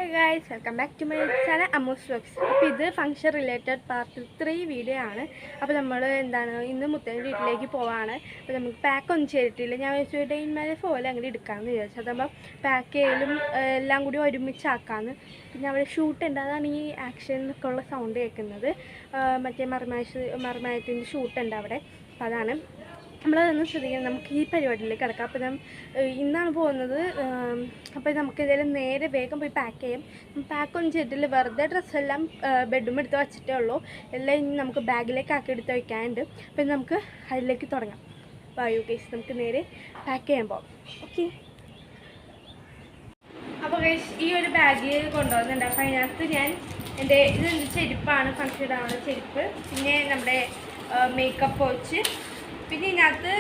Hi guys, welcome back to my channel Ammo's Vlogs. അപ്പോൾ ഇത് function related part 3 video ആണ്. അപ്പോൾ നമ്മൾ ഇന്ന് മുത്തൻ്റെ വീട്ടിലേക്ക് പോവാണ്. അപ്പോൾ നമുക്ക് പാക്ക് ഒന്നും ചെയ്തിട്ടില്ല. ഞാൻ വെച്ചിട്ട് ഇന്നലെ പോലെ അങ്ങനെ എടുക്കാമെന്ന് വിചാരിച്ചു. അതാകുമ്പോൾ പാക്ക് ചെയ്യലും എല്ലാം കൂടി ഒരുമിച്ചാക്കാമെന്ന്. പിന്നെ അവിടെ ഷൂട്ട് ഉണ്ട്, അതാണ് ഈ ആക്ഷൻ എന്നൊക്കെ ഉള്ള സൗണ്ട് കേൾക്കുന്നത്. മറ്റേ മർമായത്തിൻ്റെ ഷൂട്ട് ഉണ്ട് അവിടെ. അപ്പോൾ അതാണ് നമ്മളതൊന്നും ശ്രദ്ധിക്കണം. നമുക്ക് ഈ പരിപാടിയിലേക്ക് കിടക്കാം. അപ്പോൾ ഇന്നാണ് പോകുന്നത്. അപ്പോൾ നമുക്ക് ഇതിൽ നേരെ വേഗം പോയി പാക്ക് ചെയ്യാം. പാക്കൊന്നും ചെയ്തിട്ടില്ല, വെറുതെ ഡ്രസ്സെല്ലാം ബെഡ്റൂം എടുത്ത് വെച്ചിട്ടേ ഉള്ളൂ. എല്ലാം ഇനി നമുക്ക് ബാഗിലേക്ക് ആക്കി എടുത്ത് വയ്ക്കാനുണ്ട്. അപ്പോൾ നമുക്ക് അതിലേക്ക് തുടങ്ങാം. വായു കേസ് നമുക്ക് നേരെ പാക്ക് ചെയ്യാൻ പോകാം. ഓക്കെ. അപ്പോൾ കേസ് ഈ ഒരു ബാഗ് കൊണ്ടുപോകുന്നുണ്ട്. അപ്പോൾ അതിനകത്ത് ഞാൻ ഇത് ചെരുപ്പാണ്, ഫംഗ്ഷൻ ഇടാനുള്ള ചെരുപ്പ്, പിന്നെ നമ്മുടെ മേക്കപ്പ് പൗച്ച്, പിന്നെ ഇതിനകത്ത്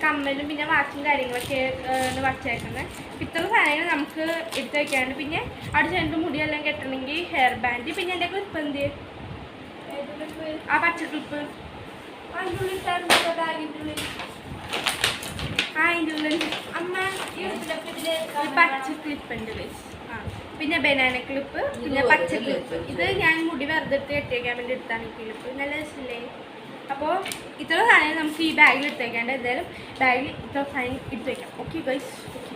കമ്മലും പിന്നെ വാച്ചും കാര്യങ്ങളൊക്കെ വച്ചേക്കുന്നത്. ഇത്ര സാധനങ്ങൾ നമുക്ക് എടുത്ത് വയ്ക്കാനുണ്ട്. പിന്നെ അവിടെ ചെന്നിട്ട് മുടിയെല്ലാം കെട്ടണമെങ്കിൽ ഹെയർ ബാൻഡ്, പിന്നെ എൻ്റെ ക്ലിപ്പ് എന്ത് ആ പച്ച ക്ലിപ്പ് അതിൻ്റെ ഉള്ളിൽ ബാഗിൻ്റെ ഉള്ളിൽ അതിൻ്റെ ഉള്ളിൽ അമ്മ പച്ച ക്ലിപ്പ് ഉണ്ട് ഗൈസ്. പിന്നെ ബനാന ക്ലിപ്പ്, പിന്നെ പച്ച ക്ലിപ്പ്. ഇത് ഞാൻ മുടി വെറുതെ എടുത്ത് കെട്ടിവയ്ക്കാൻ വേണ്ടി എടുത്താണ് ഈ ക്ലിപ്പ്. നല്ല രസമില്ലേ? അപ്പോൾ ഇത്ര സാധനം നമുക്ക് ഈ ബാഗിൽ എടുത്ത് വയ്ക്കാണ്ട്. എന്തായാലും ബാഗിൽ ഇത്ര സാധനം എടുത്ത് വയ്ക്കാം. Okay guys. ഓക്കെ.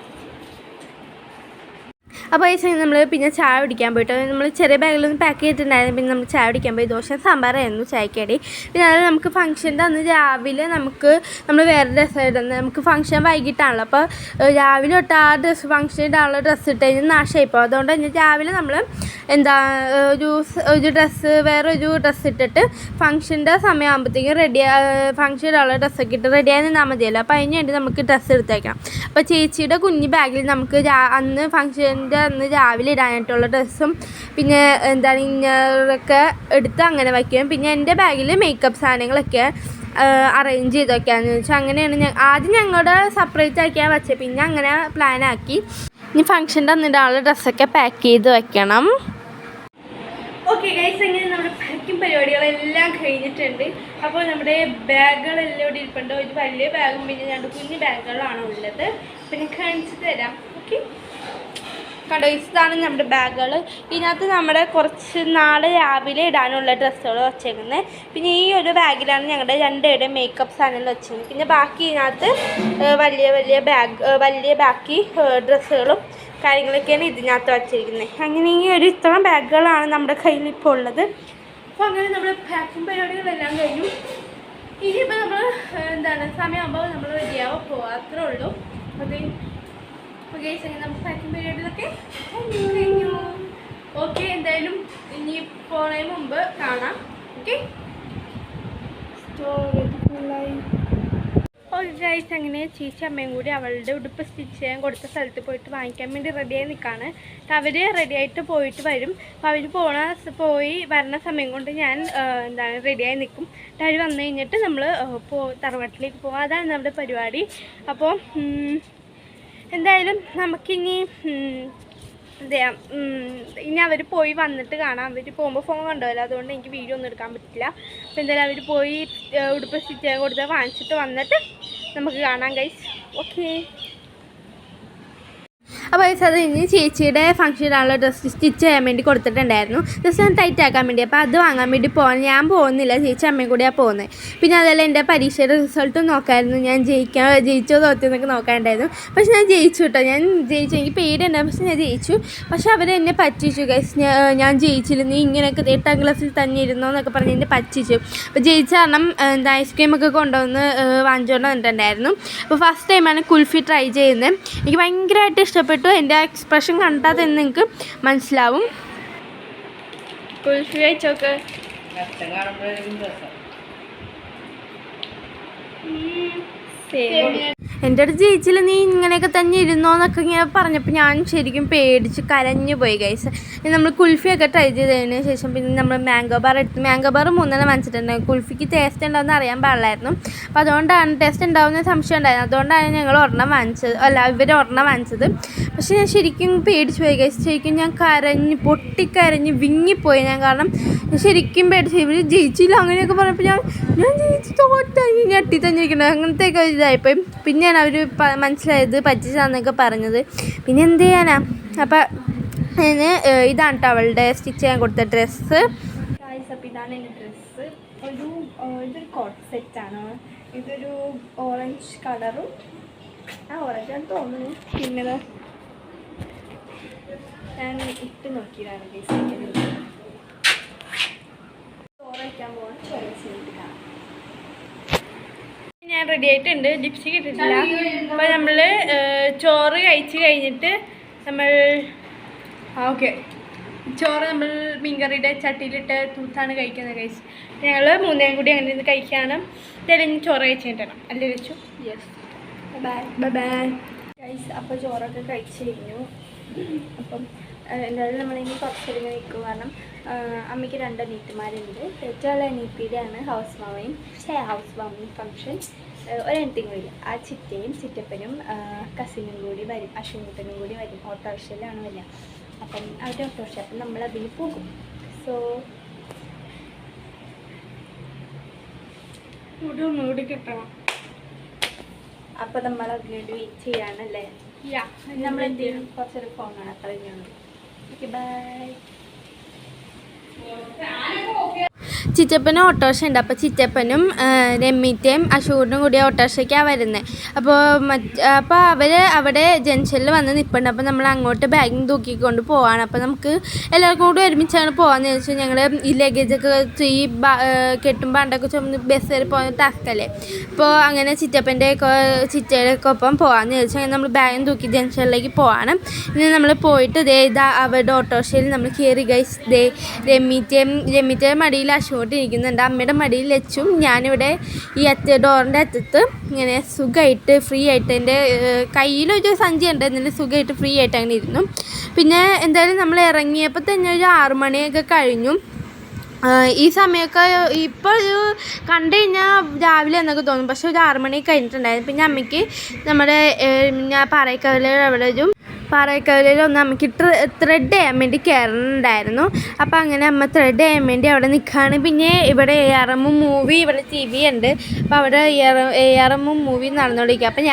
അപ്പോൾ ഈ സമയം നമ്മൾ പിന്നെ ചായ കുടിക്കാൻ പോയിട്ട് നമ്മൾ ചെറിയ ബാഗിലൊന്നും പാക്ക് ചെയ്തിട്ടുണ്ടായിരുന്നു. പിന്നെ നമ്മൾ ചായ കുടിക്കാൻ പോയി. ദോശ സാമ്പാറായിരുന്നു ചായക്കടി. പിന്നെ അത് നമുക്ക് ഫംഗ്ഷൻ്റെ അന്ന് രാവിലെ നമ്മൾ വേറെ ഡ്രസ്സ് ഇടുന്നത്. നമുക്ക് ഫംഗ്ഷൻ വൈകിട്ടാണല്ലോ. അപ്പോൾ രാവിലെ തൊട്ട് ആ ഫംഗ്ഷൻ ഇടാനുള്ള ഡ്രസ്സ് ഇട്ട് കഴിഞ്ഞാൽ നാശമായിപ്പോൾ. അതുകൊണ്ട് തന്നെ രാവിലെ നമ്മൾ ഒരു ഡ്രസ്സ് വേറൊരു ഡ്രസ്സ് ഇട്ടിട്ട് ഫംഗ്ഷൻ്റെ സമയമാകുമ്പോഴത്തേക്കും ഫംഗ്ഷൻ ഇടാനുള്ള ഡ്രസ്സൊക്കെ ഇട്ട് റെഡിയായി നിന്നാൽ മതിയല്ലോ. അപ്പോൾ അതിന് വേണ്ടി നമുക്ക് ഡ്രസ്സ് എടുത്തേക്കാം. അപ്പോൾ ചേച്ചിയുടെ കുഞ്ഞ് ബാഗിൽ നമുക്ക് അന്ന് ഫംഗ്ഷൻ്റെ അന്ന് രാവിലെ ഇടാനായിട്ടുള്ള ഡ്രസ്സും പിന്നെ ഇന്നറൊക്കെ എടുത്ത് അങ്ങനെ വയ്ക്കും. പിന്നെ എൻ്റെ ബാഗിൽ മേക്കപ്പ് സാധനങ്ങളൊക്കെ അറേഞ്ച് ചെയ്ത് വയ്ക്കാമെന്ന് വെച്ചാൽ അങ്ങനെയാണ് ആദ്യം ഞങ്ങളുടെ സെപ്പറേറ്റ് ആക്കിയാൽ വെച്ചത്. പിന്നെ അങ്ങനെ പ്ലാനാക്കി. ഇനി ഫംഗ്ഷൻ്റെ അന്ന് ഇടാനുള്ള ഡ്രസ്സൊക്കെ പാക്ക് ചെയ്ത് വയ്ക്കണം. ഓക്കെ ഗൈസ്, അങ്ങനെ നമ്മുടെ പാക്കിങ് പരിപാടികളെല്ലാം കഴിഞ്ഞിട്ടുണ്ട്. അപ്പോൾ നമ്മുടെ ബാഗുകളെല്ലാം ഇവിടെ ഇരിപ്പുണ്ട്. ഒരു വലിയ ബാഗും പിന്നെ 2 കുഞ്ഞു ബാഗുകളാണ് ഉള്ളത്. പിന്നെ കാണിച്ചു തരാം. ഓക്കെ, കണ്ടോ, ഇതാണ് നമ്മുടെ ബാഗുകൾ. ഇതിനകത്ത് നമ്മുടെ കുറച്ച് നാളെ രാവിലെ ഇടാനുള്ള ഡ്രസ്സുകൾ വച്ചേക്കുന്നത്. പിന്നെ ഈ ഒരു ബാഗിലാണ് ഞങ്ങളുടെ 2 മേക്കപ്പ് സാധനങ്ങൾ വെച്ചിരുന്നത്. പിന്നെ ബാക്കി ഇതിനകത്ത് വലിയ ബാക്കി ഡ്രസ്സുകളും കാര്യങ്ങളൊക്കെയാണ് ഇതിനകത്ത് വച്ചിരിക്കുന്നത്. അങ്ങനെ ഈ ഇത്ര ബാഗുകളാണ് നമ്മുടെ കയ്യിൽ ഇപ്പോൾ ഉള്ളത്. അപ്പോൾ അങ്ങനെ നമ്മുടെ പാക്കിങ് പരിപാടികളെല്ലാം കഴിഞ്ഞു. ഇനിയിപ്പോൾ നമ്മൾ സമയമാകുമ്പോൾ നമ്മൾ റെഡിയാവും, പോകാത്രേ ഉള്ളൂ. അത് ഗൈസ്, അങ്ങനെ നമുക്ക് പാക്കിങ് പരിപാടികളൊക്കെ കഴിഞ്ഞു. ഓക്കെ, എന്തായാലും ഇനി പോണതിന് മുമ്പ് കാണാം. ഓക്കെ. ഗൈസ്, അങ്ങനെ ചേച്ചി അമ്മയും കൂടി അവളുടെ ഉടുപ്പ് സ്റ്റിച്ച് ചെയ്യാൻ കൊടുത്ത സ്ഥലത്ത് പോയിട്ട് വാങ്ങിക്കാൻ വേണ്ടി റെഡിയായി നിൽക്കുകയാണ്. അവർ റെഡിയായിട്ട് പോയിട്ട് വരും. അപ്പോൾ അവർ പോയി വരണ സമയം കൊണ്ട് ഞാൻ റെഡിയായി നിൽക്കും. അവർ വന്നു കഴിഞ്ഞിട്ട് നമ്മൾ തറവാട്ടിലേക്ക് പോകും. അതാണ് നമ്മുടെ പരിപാടി. അപ്പോൾ എന്തായാലും നമുക്കിനി ഇനി അവർ പോയി വന്നിട്ട് കാണാം. അവർ പോകുമ്പോൾ ഫോൺ കണ്ടുമല്ലോ, അതുകൊണ്ട് എനിക്ക് വീഡിയോ ഒന്നും എടുക്കാൻ പറ്റില്ല. അപ്പോൾ എന്തായാലും അവർ പോയി ഉടുപ്പ് സ്റ്റിച്ച് ചെയ്യാൻ കൊടുത്ത് വാങ്ങിച്ചിട്ട് വന്നിട്ട് നമുക്ക് കാണാം ഗൈസ്. ഓക്കെ. അപ്പോൾ അത് ഇനി ചേച്ചിയുടെ ഫംഗ്ഷനുള്ള ഡ്രസ്സ് സ്റ്റിച്ച് ചെയ്യാൻ വേണ്ടി കൊടുത്തിട്ടുണ്ടായിരുന്നു. ജസ്റ്റ് ഒന്ന് ടൈറ്റ് ആക്കാൻ വേണ്ടി. അപ്പോൾ അത് വാങ്ങാൻ വേണ്ടി ഞാൻ പോകുന്നില്ല, ചേച്ചി അമ്മയും കൂടിയാണ് പോകുന്നത്. പിന്നെ അതല്ല എൻ്റെ പരീക്ഷയുടെ റിസൾട്ടും നോക്കാമായിരുന്നു. ഞാൻ ജയിച്ചോ തോറ്റെന്നൊക്കെ നോക്കാനുണ്ടായിരുന്നു. പക്ഷെ ഞാൻ ജയിച്ചു കേട്ടോ. എനിക്ക് പേടിയുണ്ടായിരുന്നു, പക്ഷെ ഞാൻ ജയിച്ചു. പക്ഷെ അവരെന്നെ പറ്റിച്ചു ഗൈസ്. ഞാൻ ജയിച്ചില്ല, നീ ഇങ്ങനെയൊക്കെ 8ാം ക്ലാസ്സിൽ തന്നെ ഇരുന്നോ എന്നൊക്കെ പറഞ്ഞ് എന്നെ പറ്റിച്ചു. അപ്പോൾ ജയിച്ച കാരണം ഐസ്ക്രീമൊക്കെ കൊണ്ടുവന്ന് വാങ്ങിച്ചുകൊണ്ട് വന്നിട്ടുണ്ടായിരുന്നു. അപ്പോൾ ഫസ്റ്റ് ടൈമാണ് കുൽഫി ട്രൈ ചെയ്യുന്നത്. എനിക്ക് ഭയങ്കരമായിട്ട് ഇഷ്ടപ്പെട്ടു. എൻ്റെ എക്സ്പ്രഷൻ കണ്ടാൽ തന്നെ നിങ്ങൾക്ക് മനസ്സിലാവും. കുൽഫി കഴിച്ചോക്ക്. എൻ്റെ അടുത്ത് ജയിച്ചില്ല, നീ ഇങ്ങനെയൊക്കെ തന്നെ ഇരുന്നോ എന്നൊക്കെ ഇങ്ങനെ പറഞ്ഞപ്പോൾ ഞാൻ ശരിക്കും പേടിച്ച് കരഞ്ഞു പോയി ഗൈസ്. നമ്മൾ കുൽഫിയൊക്കെ ട്രൈ ചെയ്തതിന് ശേഷം പിന്നെ നമ്മൾ മാംഗോ ബാർ 3 വാങ്ങിച്ചിട്ടുണ്ടായിരുന്നു. കുൽഫിക്ക് ടേസ്റ്റ് ഉണ്ടാവുമെന്ന് അറിയാൻ പാടില്ലായിരുന്നു. അപ്പോൾ അതുകൊണ്ടാണ് ടേസ്റ്റ് ഉണ്ടാവുന്ന സംശയം ഉണ്ടായിരുന്നു. അതുകൊണ്ടാണ് ഞങ്ങൾ ഇവർ ഒരെണ്ണം വാങ്ങിച്ചത്. പക്ഷേ ഞാൻ ശരിക്കും പേടിച്ച് പോയി ഗൈസ്. ശരിക്കും ഞാൻ പൊട്ടിക്കരഞ്ഞ് വിങ്ങിപ്പോയി ഞാൻ. കാരണം ശരിക്കും പേടിച്ച് ഇവർ ജയിച്ചില്ല അങ്ങനെയൊക്കെ പറഞ്ഞപ്പോൾ ഞാൻ ജയിച്ച് തോറ്റായി ഞെട്ടി തന്നിരിക്കുന്നത്. അങ്ങനത്തെയൊക്കെ ഇതായിപ്പോയി. പിന്നെ അവർ മനസ്സിലായത് പറ്റിച്ചാന്നൊക്കെ പറഞ്ഞത്. പിന്നെ എന്ത് ചെയ്യാനാ. അപ്പം അതിന് ഇതാണ് കേട്ടോ അവളുടെ സ്റ്റിച്ച് ചെയ്യാൻ കൊടുത്ത ഡ്രസ്സ്. അപ്പോൾ ഇതാണ് എൻ്റെ ഡ്രസ്സ്. ഇതൊരു കോട്ട് സെറ്റാണ്. ഇതൊരു ഓറഞ്ച് കളറും ഓറഞ്ചാണ് തോന്നുന്നു. പിന്നെ ഞാൻ ഇട്ട് നോക്കിയതാണ് ചോറ് വയ്ക്കാൻ പോകാൻ ചോദിച്ചിട്ട് കാണാം. ഞാൻ റെഡി ആയിട്ടുണ്ട്. ലിപ്സ്റ്റിക് ഇട്ടിട്ടില്ല. അപ്പോൾ നമ്മൾ ചോറ് കഴിച്ച് കഴിഞ്ഞിട്ട് നമ്മൾ ഓക്കെ ചോറ് നമ്മൾ മീൻകറിയുടെ ചട്ടിയിലിട്ട് തൂത്താണ് കഴിക്കുന്നത്. കഴിച്ച് ഞങ്ങൾ മൂന്നേം കൂടി അങ്ങനെ ഇരുന്ന് കഴിക്കാണ്. തെളിഞ്ഞ് ചോറ് കഴിച്ചിട്ടാണ് അല്ലേ വെച്ചു. Yes, bye bye bye guys. അപ്പോൾ ചോറൊക്കെ കഴിച്ച് കഴിഞ്ഞു. അപ്പം എന്തായാലും നമ്മളിനി കുറച്ചൊരുങ്ങി നിൽക്കും. കാരണം അമ്മയ്ക്ക് 2 അനിയത്തിമാരുണ്ട്. ഏറ്റവും അനിയത്തിയുടെയാണ് ഹൗസ് വാമിങ് ഫംഗ്ഷൻ. ഒരനിയത്തിയും കൂടി ഇല്ല. ആ ചിറ്റയും ചിറ്റപ്പനും കസിനും കൂടി വരും. അശ്വിനിത്തനും കൂടി വരും. ഓട്ടോറിക്ഷയിലാണ് വരിക. അപ്പം അവരുടെ ഓട്ടോറിക്ഷ. അപ്പം നമ്മളതിന് പോകും. സോ ഒന്നുകൂടി കിട്ടണം. അപ്പം നമ്മൾ അതിനുവേണ്ടി വെയിറ്റ് ചെയ്യാനല്ലേ. നമ്മളെന്ത് ചെയ്യണം? കുറച്ചൊരു ഫോൺ കാണാം. അത്ര തന്നെയാണ്. Okay, by. ചിറ്റപ്പനും ഓട്ടോറിക്ഷ ഉണ്ട്. അപ്പോൾ ചിറ്റപ്പനും രമ്മിറ്റയും അശൂറിനും കൂടി ഓട്ടോറിക്ഷയ്ക്കാണ് വരുന്നത്. അപ്പോൾ അവർ അവിടെ ജംഗ്ഷനിൽ വന്ന് നിൽപ്പുണ്ട്. അപ്പോൾ നമ്മൾ അങ്ങോട്ട് ബാഗിങ് തൂക്കിക്കൊണ്ട് പോവാണ്. അപ്പോൾ നമുക്ക് എല്ലാവർക്കും കൂടി ഒരുമിച്ചാണ് പോകാമെന്ന് ചോദിച്ചാൽ ഞങ്ങൾ ഈ ലഗേജൊക്കെ ഈ കെട്ടുമ്പോൾ പണ്ടൊക്കെ ചുമന്ന് ബസ് വരെ പോകുന്ന ടാസ്കല്ലേ. അപ്പോൾ അങ്ങനെ ചിറ്റയുടെ ഒക്കെ ഒപ്പം പോകാമെന്ന് ചോദിച്ചാൽ അങ്ങനെ നമ്മൾ ബാഗും തൂക്കി ജംഗ്ഷനിലേക്ക് പോവാണ്. ഇനി നമ്മൾ പോയിട്ട് ഇതാ അവരുടെ ഓട്ടോറിക്ഷയിൽ നമ്മൾ കയറി ഗൈസ്. രമ്മിറ്റയുടെ മടിയിൽ അശോട്ട് ഇരിക്കുന്നുണ്ട്. അമ്മയുടെ മടിയിൽ വെച്ചും ഞാനിവിടെ ഈ ഡോറിൻ്റെ അറ്റത്ത് ഇങ്ങനെ സുഖമായിട്ട് ഫ്രീ ആയിട്ട് എൻ്റെ കയ്യിലൊരു സഞ്ചി ഉണ്ട്. എന്നിട്ട് സുഖമായിട്ട് ഫ്രീ ആയിട്ട് അങ്ങനെ ഇരുന്നു. പിന്നെ എന്തായാലും നമ്മൾ ഇറങ്ങിയപ്പോൾ തന്നെ ഒരു 6 മണിയൊക്കെ കഴിഞ്ഞു. ഈ സമയമൊക്കെ ഇപ്പോൾ കണ്ടു കഴിഞ്ഞാൽ രാവിലെ എന്നൊക്കെ തോന്നും. പക്ഷെ ഒരു 6 മണി കഴിഞ്ഞിട്ടുണ്ടായിരുന്നു. പിന്നെ അമ്മയ്ക്ക് നമ്മുടെ ഞാൻ പാറയ്ക്കവലയിലൊന്ന് അമ്മയ്ക്ക് ത്രെഡ് ചെയ്യാൻ വേണ്ടി കയറുന്നുണ്ടായിരുന്നു. അപ്പോൾ അങ്ങനെ അമ്മ ത്രെഡ് ചെയ്യാൻ വേണ്ടി അവിടെ നിൽക്കുകയാണ്. പിന്നെ ഇവിടെ ARM മൂവി ഇവിടെ TV ഉണ്ട്. അപ്പോൾ അവിടെ ARM മൂവി നടന്നുകൊണ്ടിരിക്കുക. അപ്പോൾ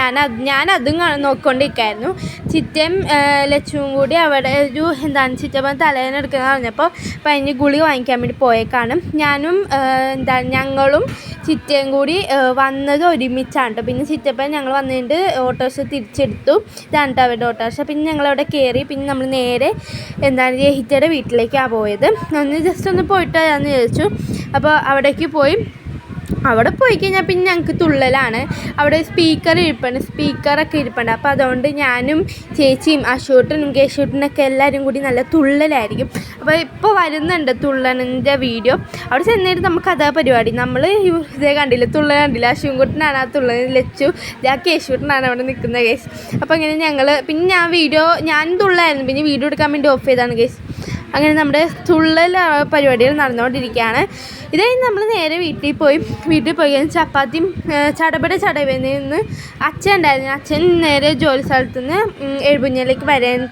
ഞാനതും നോക്കിക്കൊണ്ടിരിക്കുകയായിരുന്നു. ചിറ്റയും ലച്ചുവും കൂടി അവിടെ ചിറ്റപ്പൻ തലേന എടുക്കുന്ന പറഞ്ഞപ്പോൾ അപ്പോൾ അതിന് ഗുളി വാങ്ങിക്കാൻ വേണ്ടി പോയേക്കാണ്. ഞങ്ങളും ചിറ്റയും കൂടി വന്നത് ഒരുമിച്ചാണ് കേട്ടോ. പിന്നെ ചിറ്റപ്പൻ ഞങ്ങൾ വന്നിട്ട് ഓട്ടോറിക്ഷ തിരിച്ചെടുത്തു. ഇതാണ് കേട്ടോ അവരുടെ ഓട്ടോറിക്ഷ. പിന്നെ ഞങ്ങളവിടെ കയറി. പിന്നെ നമ്മൾ നേരെ രഹിതയുടെ വീട്ടിലേക്കാണ് പോയത്. ജസ്റ്റ് ഒന്ന് പോയിട്ട് വരാമെന്ന് ചോദിച്ചു. അപ്പോൾ അവിടേക്ക് പോയി. അവിടെ പോയി കഴിഞ്ഞാൽ പിന്നെ ഞങ്ങൾക്ക് തുള്ളലാണ്. അവിടെ സ്പീക്കറൊക്കെ ഇരിപ്പുണ്ട്. അപ്പോൾ അതുകൊണ്ട് ഞാനും ചേച്ചിയും അശൂട്ടനും കേശൂട്ടനൊക്കെ എല്ലാവരും കൂടി നല്ല തുള്ളലായിരിക്കും. അപ്പോൾ ഇപ്പോൾ വരുന്നുണ്ട് തുള്ളലിൻ്റെ വീഡിയോ. അവിടെ ചെന്നിട്ട് നമുക്ക് അതാ പരിപാടി. നമ്മൾ ഇതേ കണ്ടില്ല, തുള്ളൽ കണ്ടില്ല. അശൂൻകുട്ടനാണ് ആ തുള്ളൽ, ലച്ചു കേശൂട്ടനാണ് അവിടെ നിൽക്കുന്ന കേസ്. അപ്പോൾ അങ്ങനെ ഞാൻ തുള്ളായിരുന്നു. പിന്നെ വീഡിയോ എടുക്കാൻ വേണ്ടി ഓഫ് ചെയ്താണ് കേസ്. അങ്ങനെ നമ്മുടെ തുള്ളൽ പരിപാടികൾ നടന്നുകൊണ്ടിരിക്കുകയാണ്. ഇതായി നമ്മൾ നേരെ വീട്ടിൽ പോയി കഴിഞ്ഞാൽ ചപ്പാത്തിയും ചടപടയിൽ നിന്ന് അച്ഛൻ ഉണ്ടായിരുന്നു. അച്ഛൻ നേരെ ജോലി സ്ഥലത്ത് നിന്ന് എഴുപുഞ്ഞിലേക്ക്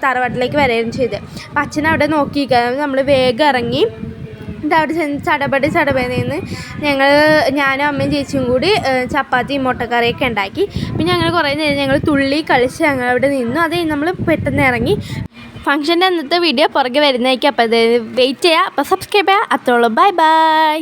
തറവാട്ടിലേക്ക് വരികയും ചെയ്ത്. അപ്പം അച്ഛൻ അവിടെ നോക്കിയിരിക്കുക. നമ്മൾ വേഗം ഇറങ്ങി അവിടെ ചടപടയിൽ നിന്ന് ഞാനും അമ്മയും ചേച്ചിയും കൂടി ചപ്പാത്തിയും മുട്ടക്കറിയൊക്കെ ഉണ്ടാക്കി. പിന്നെ ഞങ്ങൾ കുറേ നേരം ഞങ്ങൾ തുള്ളി കളിച്ച് ഞങ്ങളവിടെ നിന്നു. അതേ നമ്മൾ പെട്ടെന്ന് ഇറങ്ങി. ഫംഗ്ഷൻ്റെ അന്നത്തെ വീഡിയോ പുറകെ വരുന്നതായിരിക്കും. അപ്പോൾ അത് വെയിറ്റ് ചെയ്യുക. അപ്പോൾ സബ്സ്ക്രൈബ് ചെയ്യുക. അത്രേ ഉള്ളൂ. Bye bye.